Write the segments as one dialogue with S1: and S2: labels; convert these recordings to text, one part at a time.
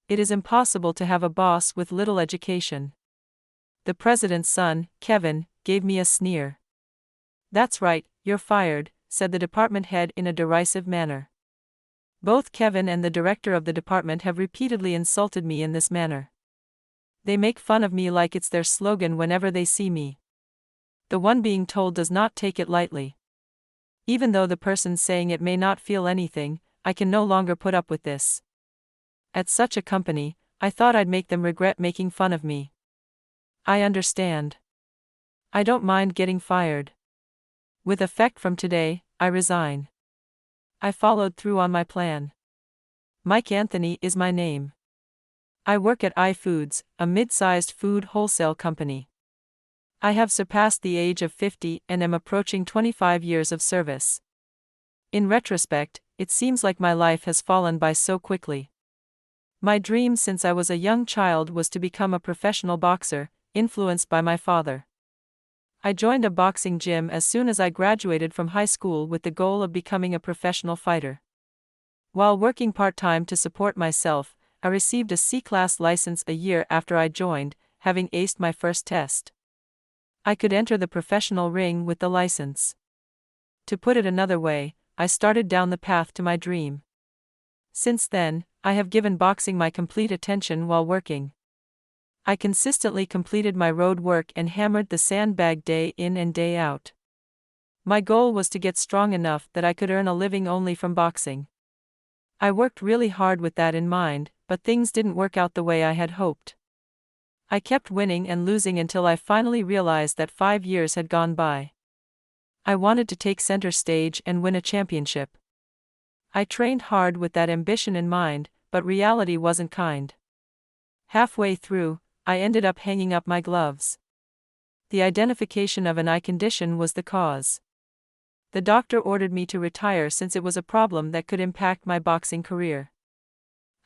S1: It is impossible to have a boss with little education. The president's son, Kevin, gave me a sneer. "That's right, you're fired," said the department head in a derisive manner. Both Kevin and the director of the department have repeatedly insulted me in this manner. They make fun of me like it's their slogan whenever they see me. The one being told does not take it lightly. Even though the person saying it may not feel anything, I can no longer put up with this. At such a company, I thought I'd make them regret making fun of me. I understand. I don't mind getting fired. With effect from today, I resign. I followed through on my plan. Mike Anthony is my name. I work at iFoods, a mid-sized food wholesale company. I have surpassed the age of 50 and am approaching 25 years of service. In retrospect, it seems like my life has fallen by so quickly. My dream since I was a young child was to become a professional boxer, influenced by my father. I joined a boxing gym as soon as I graduated from high school with the goal of becoming a professional fighter. While working part-time to support myself, I received a C-class license a year after I joined, having aced my first test. I could enter the professional ring with the license. To put it another way, I started down the path to my dream. Since then, I have given boxing my complete attention while working. I consistently completed my road work and hammered the sandbag day in and day out. My goal was to get strong enough that I could earn a living only from boxing. I worked really hard with that in mind, but things didn't work out the way I had hoped. I kept winning and losing until I finally realized that 5 years had gone by. I wanted to take center stage and win a championship. I trained hard with that ambition in mind, but reality wasn't kind. Halfway through, I ended up hanging up my gloves. The identification of an eye condition was the cause. The doctor ordered me to retire since it was a problem that could impact my boxing career.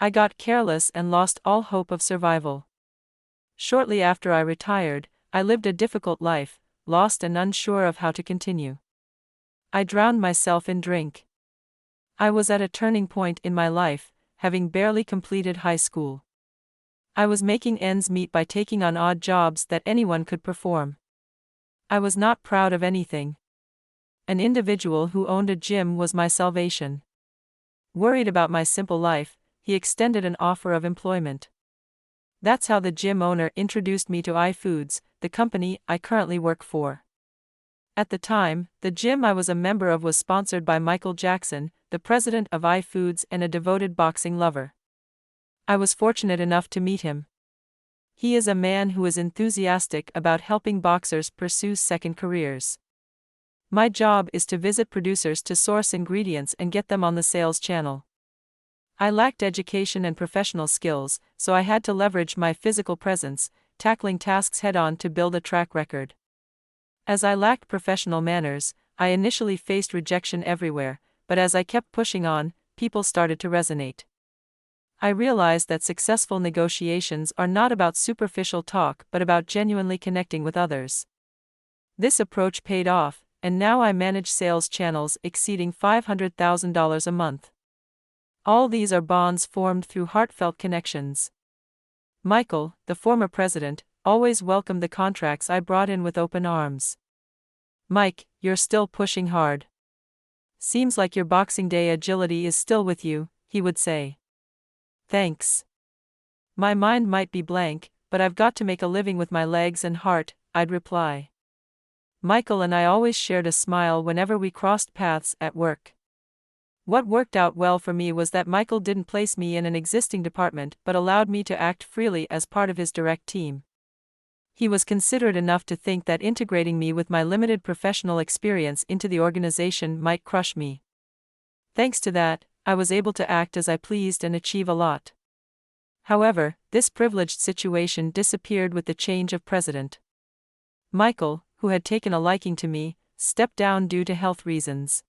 S1: I got careless and lost all hope of survival. Shortly after I retired, I lived a difficult life, lost and unsure of how to continue. I drowned myself in drink. I was at a turning point in my life, having barely completed high school. I was making ends meet by taking on odd jobs that anyone could perform. I was not proud of anything. An individual who owned a gym was my salvation. Worried about my simple life, he extended an offer of employment. That's how the gym owner introduced me to iFoods, the company I currently work for. At the time, the gym I was a member of was sponsored by Michael Jackson, the president of iFoods and a devoted boxing lover. I was fortunate enough to meet him. He is a man who is enthusiastic about helping boxers pursue second careers. My job is to visit producers to source ingredients and get them on the sales channel. I lacked education and professional skills, so I had to leverage my physical presence, tackling tasks head-on to build a track record. As I lacked professional manners, I initially faced rejection everywhere, but as I kept pushing on, people started to resonate. I realized that successful negotiations are not about superficial talk but about genuinely connecting with others. This approach paid off, and now I manage sales channels exceeding $500,000 a month. All these are bonds formed through heartfelt connections. Michael, the former president, always welcomed the contracts I brought in with open arms. "Mike, you're still pushing hard. Seems like your Boxing Day agility is still with you," he would say. "Thanks. My mind might be blank, but I've got to make a living with my legs and heart," I'd reply. Michael and I always shared a smile whenever we crossed paths at work. What worked out well for me was that Michael didn't place me in an existing department but allowed me to act freely as part of his direct team. He was considerate enough to think that integrating me with my limited professional experience into the organization might crush me. Thanks to that, I was able to act as I pleased and achieve a lot. However, this privileged situation disappeared with the change of president. Michael, who had taken a liking to me, stepped down due to health reasons.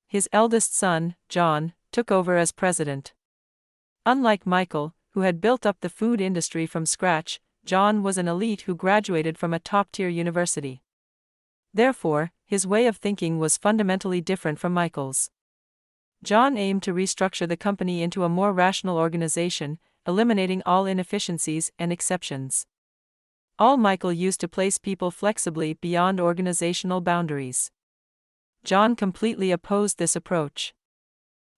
S1: His eldest son, John, took over as president. Unlike Michael, who had built up the food industry from scratch, John was an elite who graduated from a top-tier university. Therefore, his way of thinking was fundamentally different from Michael's. John aimed to restructure the company into a more rational organization, eliminating all inefficiencies and exceptions. All Michael used to place people flexibly beyond organizational boundaries. John completely opposed this approach.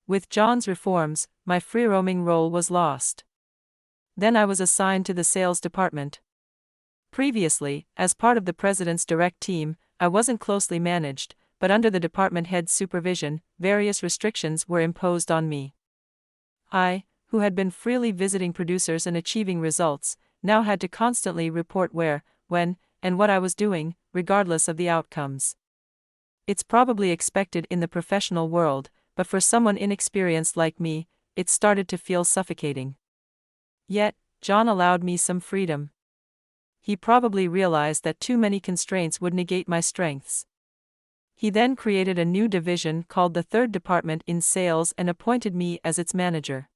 S1: With John's reforms, my free-roaming role was lost. Then I was assigned to the sales department. Previously, as part of the president's direct team, I wasn't closely managed, but under the department head's supervision, various restrictions were imposed on me. I, who had been freely visiting producers and achieving results, now had to constantly report where, when, and what I was doing, regardless of the outcomes. It's probably expected in the professional world, but for someone inexperienced like me, it started to feel suffocating. Yet, John allowed me some freedom. He probably realized that too many constraints would negate my strengths. He then created a new division called the Third Department in Sales and appointed me as its manager.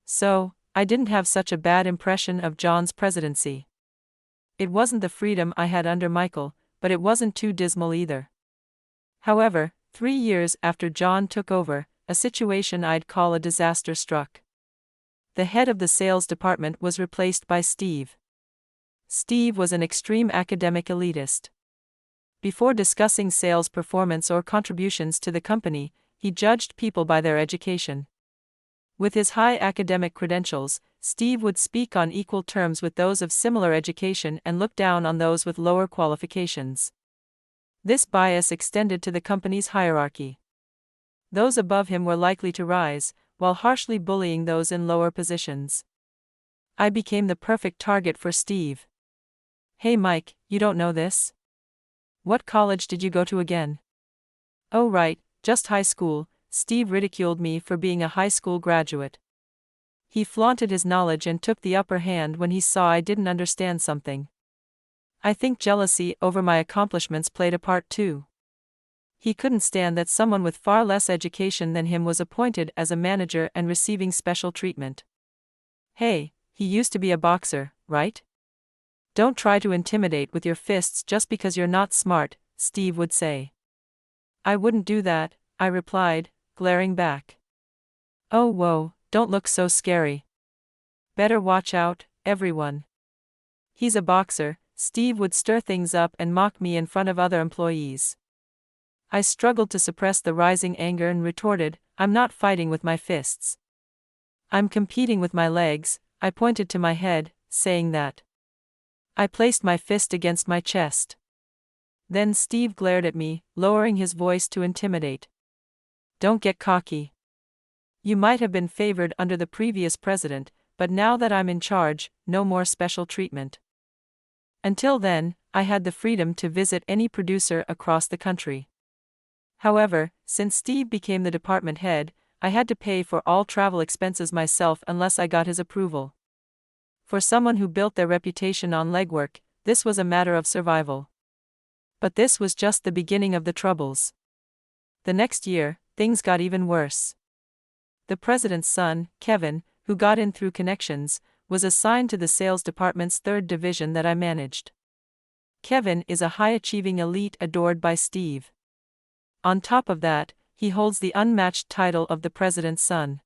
S1: So, I didn't have such a bad impression of John's presidency. It wasn't the freedom I had under Michael, but it wasn't too dismal either. However, 3 years after John took over, a situation I'd call a disaster struck. The head of the sales department was replaced by Steve. Steve was an extreme academic elitist. Before discussing sales performance or contributions to the company, he judged people by their education. With his high academic credentials, Steve would speak on equal terms with those of similar education and look down on those with lower qualifications. This bias extended to the company's hierarchy. Those above him were likely to rise, while harshly bullying those in lower positions. I became the perfect target for Steve. "Hey Mike, you don't know this? What college did you go to again?" "Oh right, just high school." Steve ridiculed me for being a high school graduate. He flaunted his knowledge and took the upper hand when he saw I didn't understand something. I think jealousy over my accomplishments played a part too. He couldn't stand that someone with far less education than him was appointed as a manager and receiving special treatment. "Hey, he used to be a boxer, right? Don't try to intimidate with your fists just because you're not smart," Steve would say. "I wouldn't do that," I replied, glaring back. "Oh whoa, don't look so scary. Better watch out, everyone. He's a boxer." Steve would stir things up and mock me in front of other employees. I struggled to suppress the rising anger and retorted, "I'm not fighting with my fists. I'm competing with my legs." I pointed to my head, saying that. I placed my fist against my chest. Then Steve glared at me, lowering his voice to intimidate. "Don't get cocky. You might have been favored under the previous president, but now that I'm in charge, no more special treatment." Until then, I had the freedom to visit any producer across the country. However, since Steve became the department head, I had to pay for all travel expenses myself unless I got his approval. For someone who built their reputation on legwork, this was a matter of survival. But this was just the beginning of the troubles. The next year, things got even worse. The president's son, Kevin, who got in through connections, was assigned to the sales department's third division that I managed. Kevin is a high-achieving elite adored by Steve. On top of that, he holds the unmatched title of the president's son.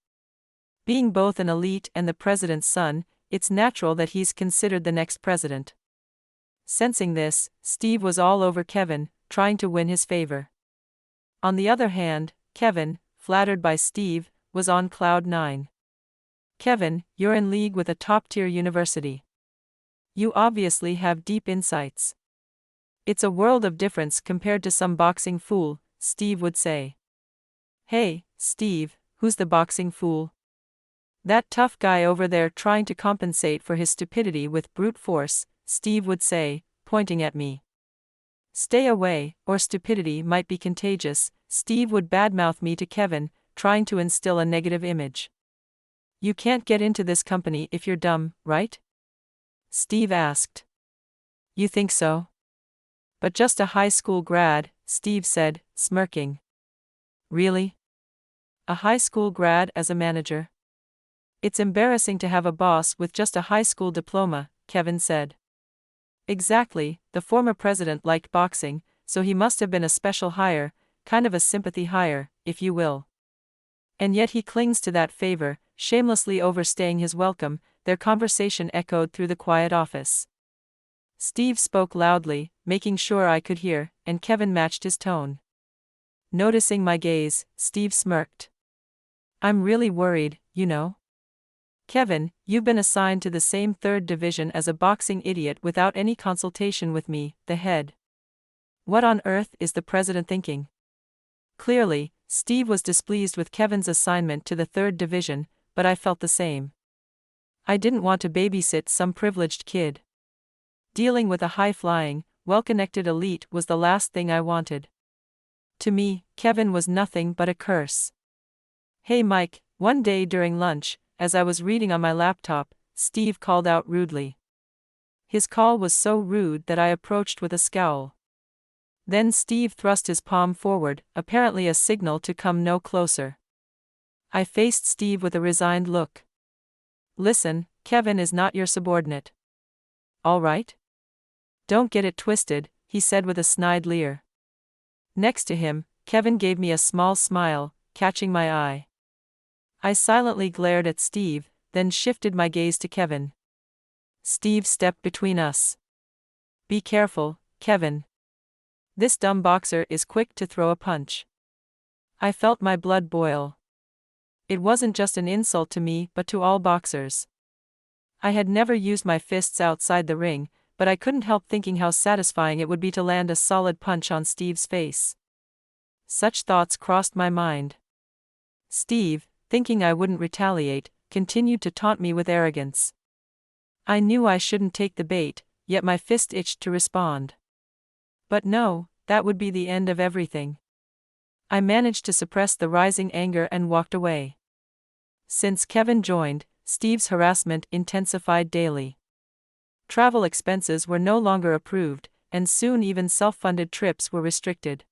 S1: Being both an elite and the president's son, it's natural that he's considered the next president. Sensing this, Steve was all over Kevin, trying to win his favor. On the other hand, Kevin, flattered by Steve, was on cloud nine. "Kevin, you're in league with a top-tier university. You obviously have deep insights. It's a world of difference compared to some boxing fool," Steve would say. "Hey, Steve, who's the boxing fool?" "That tough guy over there trying to compensate for his stupidity with brute force," Steve would say, pointing at me. "Stay away, or stupidity might be contagious," Steve would badmouth me to Kevin, trying to instill a negative image. "You can't get into this company if you're dumb, right?" Steve asked. "You think so?" "But just a high school grad," Steve said, smirking. "Really? A high school grad as a manager? It's embarrassing to have a boss with just a high school diploma," Kevin said. "Exactly, the former president liked boxing, so he must have been a special hire, kind of a sympathy hire, if you will. And yet he clings to that favor," shamelessly overstaying his welcome, their conversation echoed through the quiet office. Steve spoke loudly, making sure I could hear, and Kevin matched his tone. Noticing my gaze, Steve smirked. I'm really worried, you know. Kevin, you've been assigned to the same third division as a boxing idiot without any consultation with me, the head. What on earth is the president thinking? Clearly, Steve was displeased with Kevin's assignment to the third division, but I felt the same. I didn't want to babysit some privileged kid. Dealing with a high-flying, well-connected elite was the last thing I wanted. To me, Kevin was nothing but a curse. Hey Mike, one day during lunch, as I was reading on my laptop, Steve called out rudely. His call was so rude that I approached with a scowl. Then Steve thrust his palm forward, apparently a signal to come no closer. I faced Steve with a resigned look. Listen, Kevin is not your subordinate. All right? Don't get it twisted, he said with a snide leer. Next to him, Kevin gave me a small smile, catching my eye. I silently glared at Steve, then shifted my gaze to Kevin. Steve stepped between us. Be careful, Kevin. This dumb boxer is quick to throw a punch. I felt my blood boil. It wasn't just an insult to me but to all boxers. I had never used my fists outside the ring, but I couldn't help thinking how satisfying it would be to land a solid punch on Steve's face. Such thoughts crossed my mind. Steve, thinking I wouldn't retaliate, continued to taunt me with arrogance. I knew I shouldn't take the bait, yet my fist itched to respond. But no, that would be the end of everything. I managed to suppress the rising anger and walked away. Since Kevin joined, Steve's harassment intensified daily. Travel expenses were no longer approved, and soon even self-funded trips were restricted.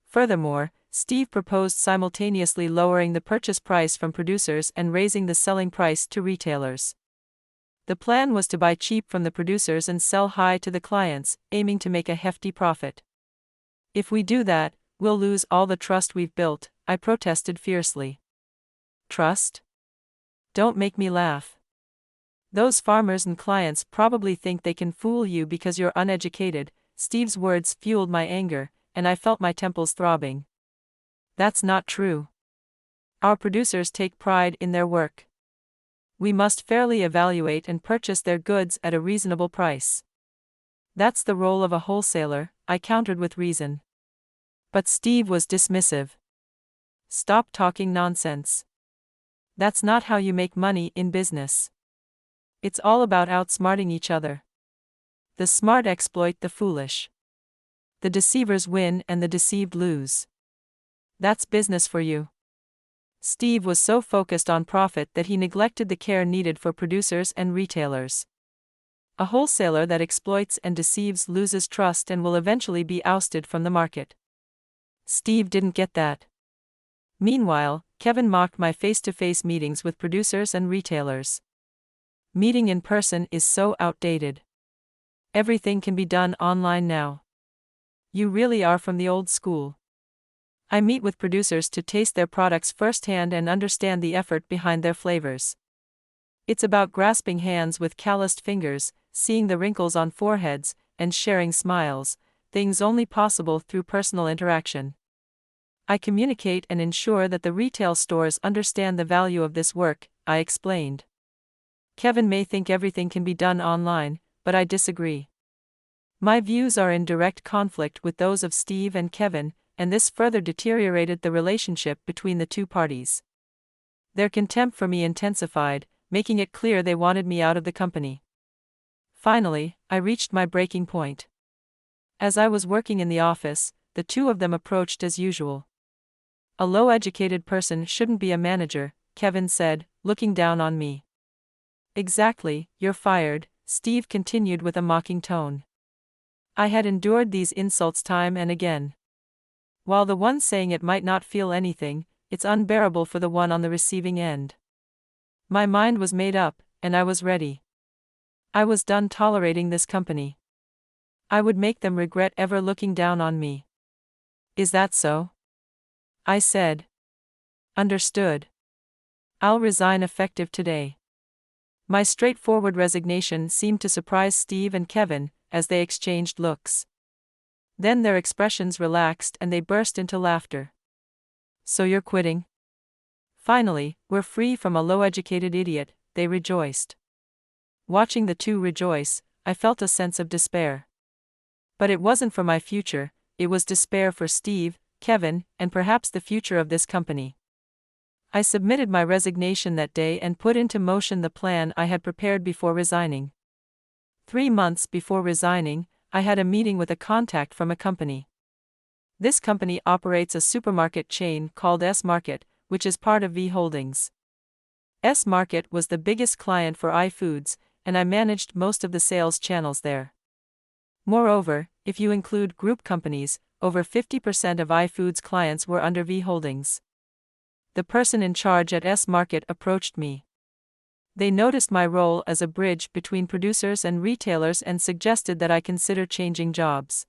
S1: Furthermore, Steve proposed simultaneously lowering the purchase price from producers and raising the selling price to retailers. The plan was to buy cheap from the producers and sell high to the clients, aiming to make a hefty profit. If we do that, we'll lose all the trust we've built, I protested fiercely. Trust? Don't make me laugh. Those farmers and clients probably think they can fool you because you're uneducated. Steve's words fueled my anger, and I felt my temples throbbing. That's not true. Our producers take pride in their work. We must fairly evaluate and purchase their goods at a reasonable price. That's the role of a wholesaler, I countered with reason. But Steve was dismissive. Stop talking nonsense. That's not how you make money in business. It's all about outsmarting each other. The smart exploit the foolish. The deceivers win and the deceived lose. That's business for you. Steve was so focused on profit that he neglected the care needed for producers and retailers. A wholesaler that exploits and deceives loses trust and will eventually be ousted from the market. Steve didn't get that. Meanwhile, Kevin mocked my face-to-face meetings with producers and retailers. Meeting in person is so outdated. Everything can be done online now. You really are from the old school. I meet with producers to taste their products firsthand and understand the effort behind their flavors. It's about grasping hands with calloused fingers, seeing the wrinkles on foreheads, and sharing smiles, things only possible through personal interaction. I communicate and ensure that the retail stores understand the value of this work, I explained. Kevin may think everything can be done online, but I disagree. My views are in direct conflict with those of Steve and Kevin, and this further deteriorated the relationship between the two parties. Their contempt for me intensified, making it clear they wanted me out of the company. Finally, I reached my breaking point. As I was working in the office, the two of them approached as usual. A low-educated person shouldn't be a manager, Kevin said, looking down on me. Exactly, you're fired, Steve continued with a mocking tone. I had endured these insults time and again. While the one saying it might not feel anything, it's unbearable for the one on the receiving end. My mind was made up, and I was ready. I was done tolerating this company. I would make them regret ever looking down on me. Is that so? I said. Understood. I'll resign effective today. My straightforward resignation seemed to surprise Steve and Kevin, as they exchanged looks. Then their expressions relaxed and they burst into laughter. So you're quitting? Finally, we're free from a low-educated idiot, they rejoiced. Watching the two rejoice, I felt a sense of despair. But it wasn't for my future, it was despair for Steve, Kevin, and perhaps the future of this company. I submitted my resignation that day and put into motion the plan I had prepared before resigning. 3 months before resigning, I had a meeting with a contact from a company. This company operates a supermarket chain called S-Market, which is part of V Holdings. S-Market was the biggest client for iFoods, and I managed most of the sales channels there. Moreover, if you include group companies, over 50% of iFoods clients were under V Holdings. The person in charge at S-Market approached me. They noticed my role as a bridge between producers and retailers and suggested that I consider changing jobs.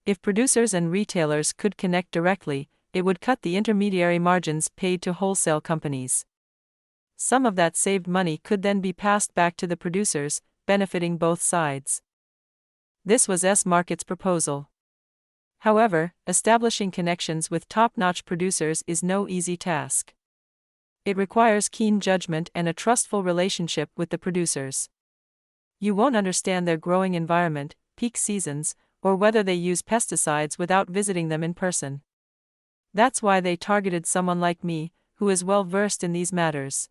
S1: If producers and retailers could connect directly, it would cut the intermediary margins paid to wholesale companies. Some of that saved money could then be passed back to the producers, benefiting both sides. This was S-Market's proposal. However, establishing connections with top-notch producers is no easy task. It requires keen judgment and a trustful relationship with the producers. You won't understand their growing environment, peak seasons, or whether they use pesticides without visiting them in person. That's why they targeted someone like me, who is well versed in these matters.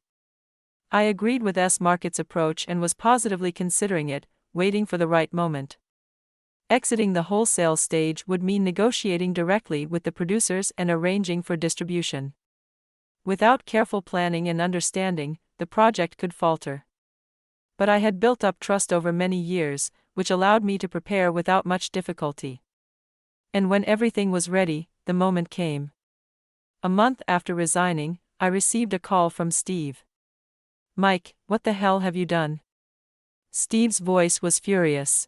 S1: I agreed with S-Market's approach and was positively considering it, waiting for the right moment. Exiting the wholesale stage would mean negotiating directly with the producers and arranging for distribution. Without careful planning and understanding, the project could falter. But I had built up trust over many years, which allowed me to prepare without much difficulty. And when everything was ready, the moment came. A month after resigning, I received a call from Steve. "Mike, what the hell have you done?" Steve's voice was furious.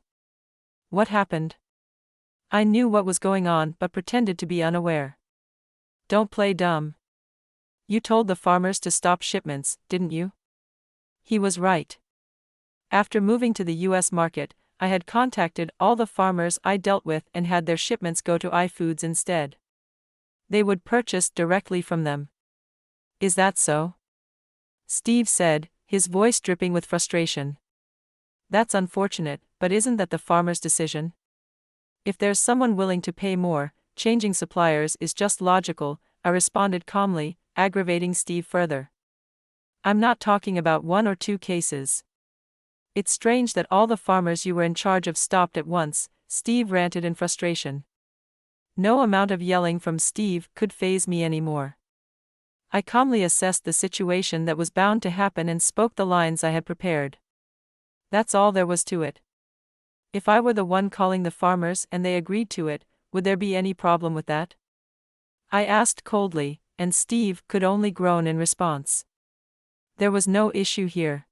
S1: "What happened?" I knew what was going on but pretended to be unaware. "Don't play dumb. You told the farmers to stop shipments, didn't you?" He was right. After moving to the U.S. market, I had contacted all the farmers I dealt with and had their shipments go to iFoods instead. They would purchase directly from them. "Is that so?" Steve said, his voice dripping with frustration. "That's unfortunate, but isn't that the farmer's decision? If there's someone willing to pay more, changing suppliers is just logical," I responded calmly, aggravating Steve further. "I'm not talking about 1 or 2 cases. It's strange that all the farmers you were in charge of stopped at once," Steve ranted in frustration. No amount of yelling from Steve could faze me anymore. I calmly assessed the situation that was bound to happen and spoke the lines I had prepared. That's all there was to it. If I were the one calling the farmers and they agreed to it, would there be any problem with that? I asked coldly, and Steve could only groan in response. There was no issue here.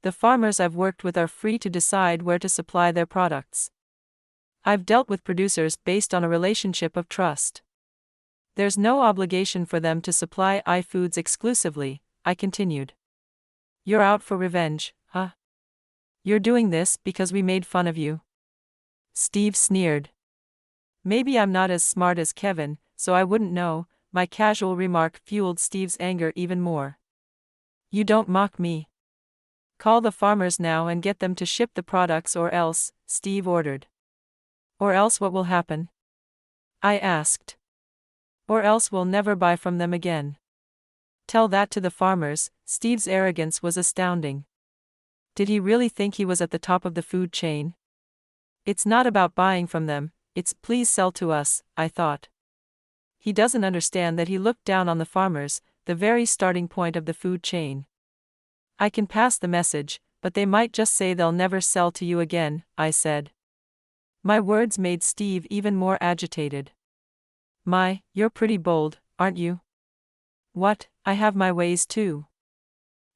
S1: The farmers I've worked with are free to decide where to supply their products. I've dealt with producers based on a relationship of trust. There's no obligation for them to supply iFoods exclusively, I continued. You're out for revenge, huh? You're doing this because we made fun of you? Steve sneered. Maybe I'm not as smart as Kevin, so I wouldn't know. My casual remark fueled Steve's anger even more. You don't mock me. Call the farmers now and get them to ship the products or else, Steve ordered. Or else what will happen? I asked. Or else we'll never buy from them again. Tell that to the farmers. Steve's arrogance was astounding. Did he really think he was at the top of the food chain? It's not about buying from them, it's please sell to us, I thought. He doesn't understand that he looked down on the farmers, the very starting point of the food chain. I can pass the message, but they might just say they'll never sell to you again, I said. My words made Steve even more agitated. You're pretty bold, aren't you? What, I have my ways too.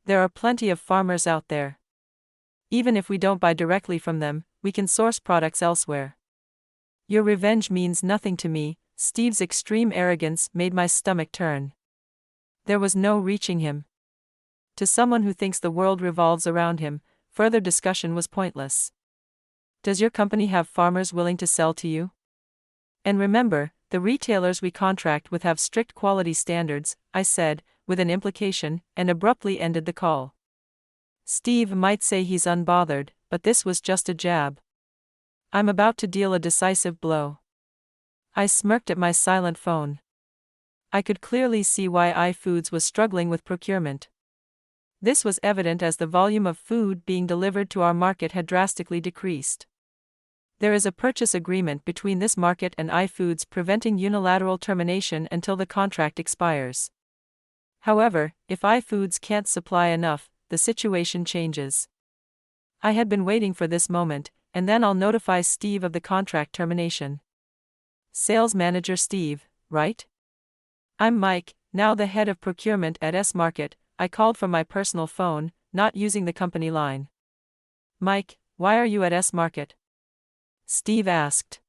S1: There are plenty of farmers out there. Even if we don't buy directly from them, we can source products elsewhere. Your revenge means nothing to me. Steve's extreme arrogance made my stomach turn. There was no reaching him. To someone who thinks the world revolves around him, further discussion was pointless. Does your company have farmers willing to sell to you? And remember, the retailers we contract with have strict quality standards, I said, with an implication, and abruptly ended the call. Steve might say he's unbothered, but this was just a jab. I'm about to deal a decisive blow. I smirked at my silent phone. I could clearly see why iFoods was struggling with procurement. This was evident as the volume of food being delivered to our market had drastically decreased. There is a purchase agreement between this market and iFoods preventing unilateral termination until the contract expires. However, if iFoods can't supply enough, the situation changes. I had been waiting for this moment, and then I'll notify Steve of the contract termination. Sales Manager Steve, right? I'm Mike, now the head of procurement at S-Market. I called from my personal phone, not using the company line. Mike, why are you at S-Market? Steve asked.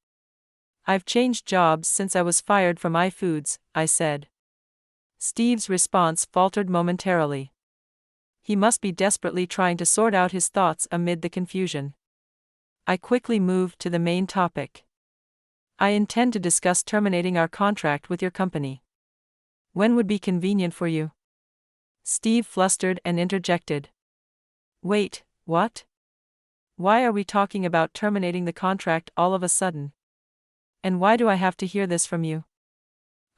S1: I've changed jobs since I was fired from iFoods, I said. Steve's response faltered momentarily. He must be desperately trying to sort out his thoughts amid the confusion. I quickly moved to the main topic. I intend to discuss terminating our contract with your company. When would be convenient for you? Steve flustered and interjected. Wait, what? Why are we talking about terminating the contract all of a sudden? And why do I have to hear this from you?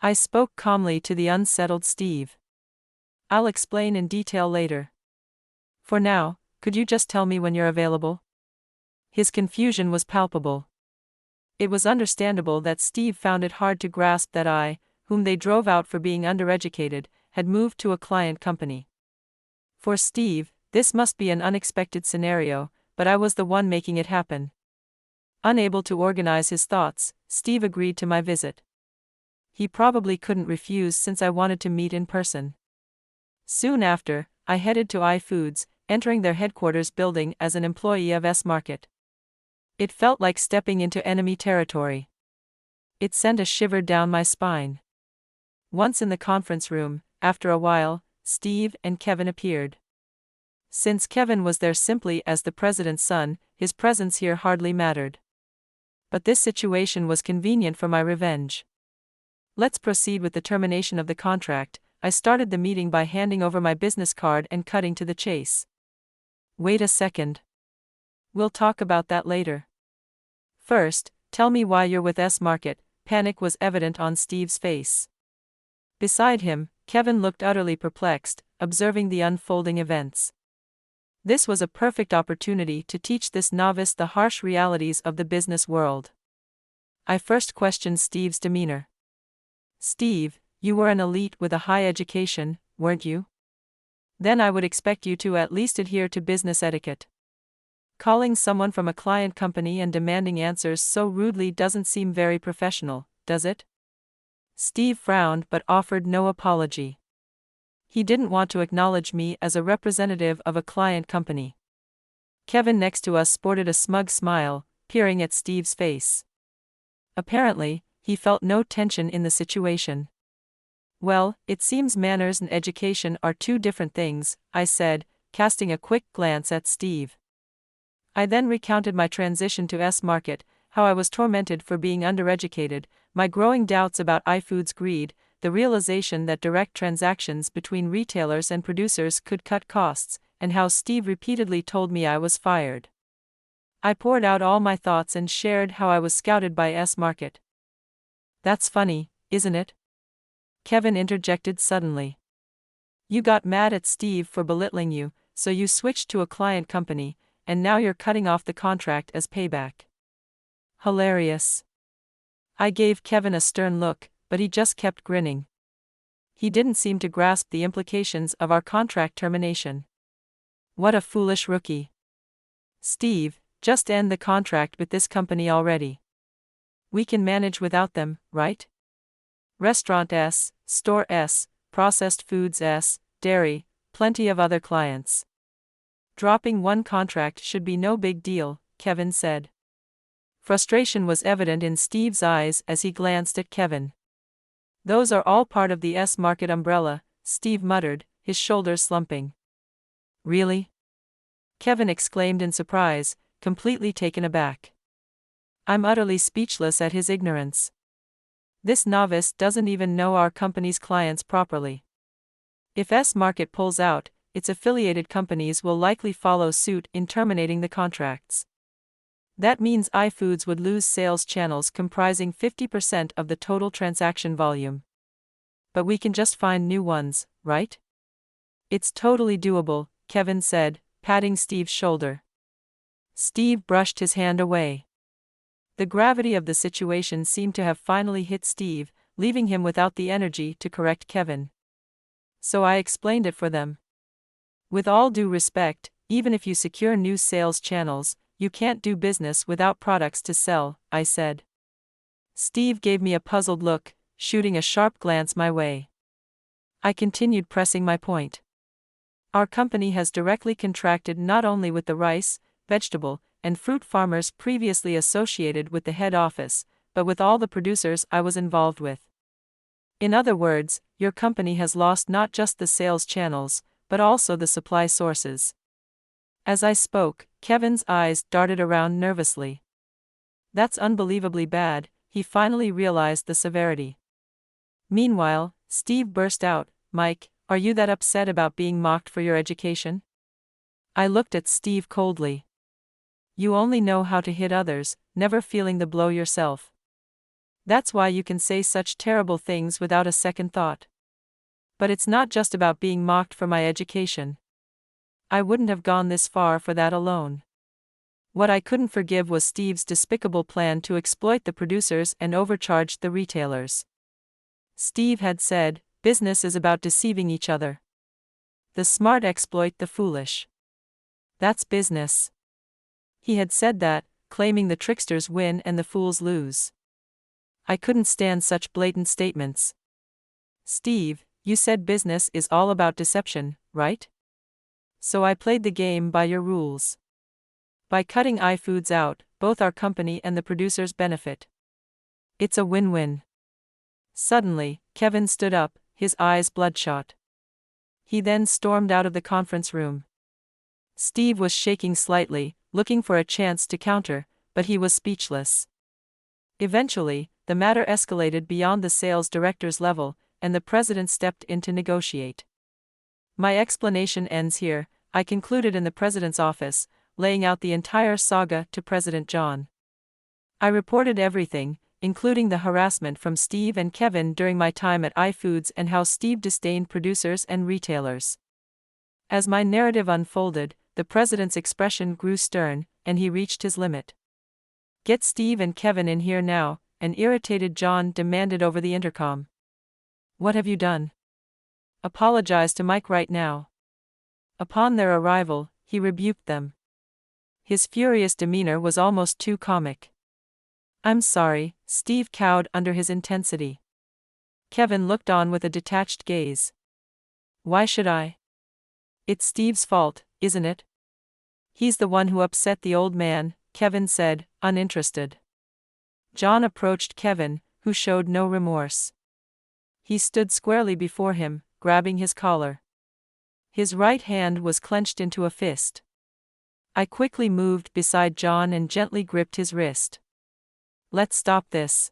S1: I spoke calmly to the unsettled Steve. I'll explain in detail later. For now, could you just tell me when you're available? His confusion was palpable. It was understandable that Steve found it hard to grasp that I, whom they drove out for being undereducated, had moved to a client company. For Steve, this must be an unexpected scenario, but I was the one making it happen. Unable to organize his thoughts, Steve agreed to my visit. He probably couldn't refuse since I wanted to meet in person. Soon after, I headed to iFoods, entering their headquarters building as an employee of S-Market. It felt like stepping into enemy territory. It sent a shiver down my spine. Once in the conference room, after a while, Steve and Kevin appeared. Since Kevin was there simply as the president's son, his presence here hardly mattered. But this situation was convenient for my revenge. Let's proceed with the termination of the contract. I started the meeting by handing over my business card and cutting to the chase. Wait a second. We'll talk about that later. First, tell me why you're with S-Market. Panic was evident on Steve's face. Beside him, Kevin looked utterly perplexed, observing the unfolding events. This was a perfect opportunity to teach this novice the harsh realities of the business world. I first questioned Steve's demeanor. Steve, you were an elite with a high education, weren't you? Then I would expect you to at least adhere to business etiquette. Calling someone from a client company and demanding answers so rudely doesn't seem very professional, does it? Steve frowned but offered no apology. He didn't want to acknowledge me as a representative of a client company. Kevin next to us sported a smug smile, peering at Steve's face. Apparently, he felt no tension in the situation. Well, it seems manners and education are two different things, I said, casting a quick glance at Steve. I then recounted my transition to S-Market, how I was tormented for being undereducated, my growing doubts about iFoods' greed, the realization that direct transactions between retailers and producers could cut costs, and how Steve repeatedly told me I was fired. I poured out all my thoughts and shared how I was scouted by S-Market. That's funny, isn't it? Kevin interjected suddenly. You got mad at Steve for belittling you, so you switched to a client company, and now you're cutting off the contract as payback. Hilarious. I gave Kevin a stern look, but he just kept grinning. He didn't seem to grasp the implications of our contract termination. What a foolish rookie. Steve, just end the contract with this company already. We can manage without them, right? Restaurant S, Store S, Processed Foods S, Dairy, plenty of other clients. Dropping one contract should be no big deal, Kevin said. Frustration was evident in Steve's eyes as he glanced at Kevin. Those are all part of the S-Market umbrella, Steve muttered, his shoulders slumping. Really? Kevin exclaimed in surprise, completely taken aback. I'm utterly speechless at his ignorance. This novice doesn't even know our company's clients properly. If S-Market pulls out, its affiliated companies will likely follow suit in terminating the contracts. That means iFoods would lose sales channels comprising 50% of the total transaction volume. But we can just find new ones, right? It's totally doable, Kevin said, patting Steve's shoulder. Steve brushed his hand away. The gravity of the situation seemed to have finally hit Steve, leaving him without the energy to correct Kevin. So I explained it for them. With all due respect, even if you secure new sales channels, you can't do business without products to sell, I said. Steve gave me a puzzled look, shooting a sharp glance my way. I continued pressing my point. Our company has directly contracted not only with the rice, vegetable, and fruit farmers previously associated with the head office, but with all the producers I was involved with. In other words, your company has lost not just the sales channels, but also the supply sources. As I spoke, Kevin's eyes darted around nervously. That's unbelievably bad, he finally realized the severity. Meanwhile, Steve burst out, Mike, are you that upset about being mocked for your education? I looked at Steve coldly. You only know how to hit others, never feeling the blow yourself. That's why you can say such terrible things without a second thought. But it's not just about being mocked for my education. I wouldn't have gone this far for that alone. What I couldn't forgive was Steve's despicable plan to exploit the producers and overcharge the retailers. Steve had said, business is about deceiving each other. The smart exploit the foolish. That's business. He had said that, claiming the tricksters win and the fools lose. I couldn't stand such blatant statements. Steve, you said business is all about deception, right? So I played the game by your rules. By cutting iFoods out, both our company and the producers benefit. It's a win-win. Suddenly, Kevin stood up, his eyes bloodshot. He then stormed out of the conference room. Steve was shaking slightly, looking for a chance to counter, but he was speechless. Eventually, the matter escalated beyond the sales director's level, and the president stepped in to negotiate. My explanation ends here, I concluded in the president's office, laying out the entire saga to President John. I reported everything, including the harassment from Steve and Kevin during my time at iFoods and how Steve disdained producers and retailers. As my narrative unfolded, the president's expression grew stern, and he reached his limit. Get Steve and Kevin in here now, an irritated John demanded over the intercom. What have you done? Apologize to Mike right now. Upon their arrival, he rebuked them. His furious demeanor was almost too comic. I'm sorry, Steve cowed under his intensity. Kevin looked on with a detached gaze. Why should I? It's Steve's fault, isn't it? He's the one who upset the old man, Kevin said, uninterested. John approached Kevin, who showed no remorse. He stood squarely before him, grabbing his collar. His right hand was clenched into a fist. I quickly moved beside John and gently gripped his wrist. Let's stop this.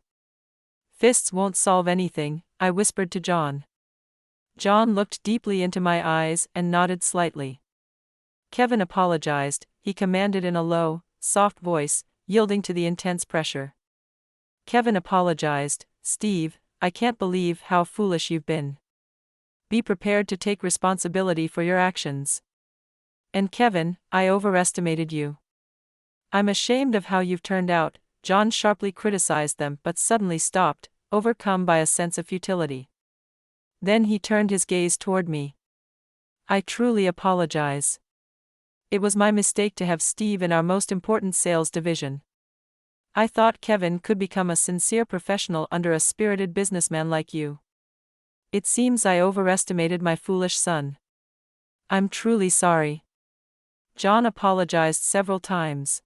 S1: Fists won't solve anything, I whispered to John. John looked deeply into my eyes and nodded slightly. Kevin apologized, he commanded in a low, soft voice, yielding to the intense pressure. Kevin apologized, Steve, I can't believe how foolish you've been. Be prepared to take responsibility for your actions. And Kevin, I overestimated you. I'm ashamed of how you've turned out, John sharply criticized them but suddenly stopped, overcome by a sense of futility. Then he turned his gaze toward me. I truly apologize. It was my mistake to have Steve in our most important sales division. I thought Kevin could become a sincere professional under a spirited businessman like you. It seems I overestimated my foolish son. I'm truly sorry. John apologized several times.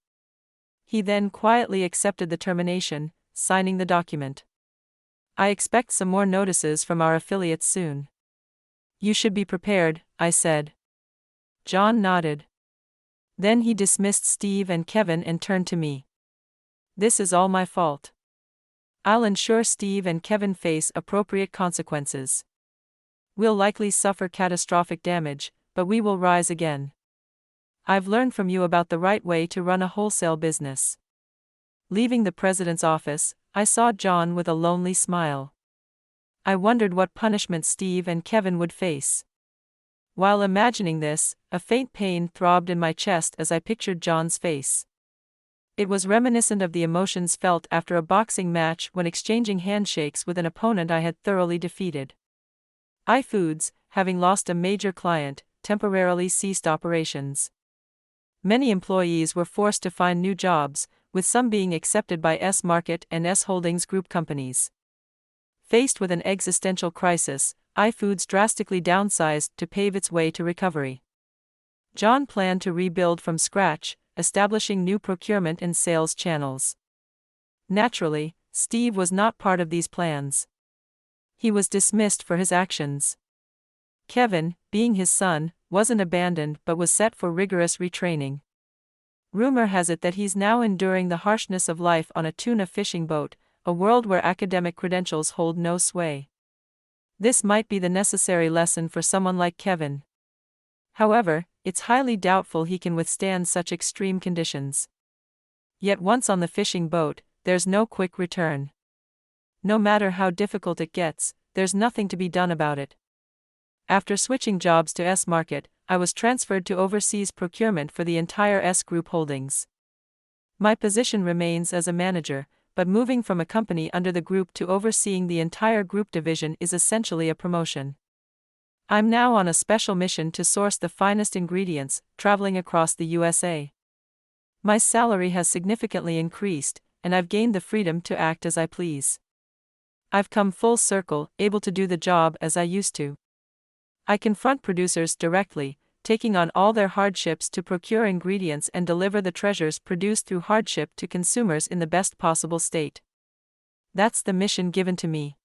S1: He then quietly accepted the termination, signing the document. I expect some more notices from our affiliates soon. You should be prepared, I said. John nodded. Then he dismissed Steve and Kevin and turned to me. This is all my fault. I'll ensure Steve and Kevin face appropriate consequences. We'll likely suffer catastrophic damage, but we will rise again. I've learned from you about the right way to run a wholesale business. Leaving the president's office, I saw John with a lonely smile. I wondered what punishment Steve and Kevin would face. While imagining this, a faint pain throbbed in my chest as I pictured John's face. It was reminiscent of the emotions felt after a boxing match when exchanging handshakes with an opponent I had thoroughly defeated. iFoods, having lost a major client, temporarily ceased operations. Many employees were forced to find new jobs, with some being accepted by S-Market and S-Holdings group companies. Faced with an existential crisis, iFoods drastically downsized to pave its way to recovery. John planned to rebuild from scratch, establishing new procurement and sales channels. Naturally, Steve was not part of these plans. He was dismissed for his actions. Kevin, being his son, wasn't abandoned but was set for rigorous retraining. Rumor has it that he's now enduring the harshness of life on a tuna fishing boat, a world where academic credentials hold no sway. This might be the necessary lesson for someone like Kevin. However, it's highly doubtful he can withstand such extreme conditions. Yet once on the fishing boat, there's no quick return. No matter how difficult it gets, there's nothing to be done about it. After switching jobs to S-Market, I was transferred to overseas procurement for the entire S-Group holdings. My position remains as a manager, but moving from a company under the group to overseeing the entire group division is essentially a promotion. I'm now on a special mission to source the finest ingredients, traveling across the USA. My salary has significantly increased, and I've gained the freedom to act as I please. I've come full circle, able to do the job as I used to. I confront producers directly, taking on all their hardships to procure ingredients and deliver the treasures produced through hardship to consumers in the best possible state. That's the mission given to me.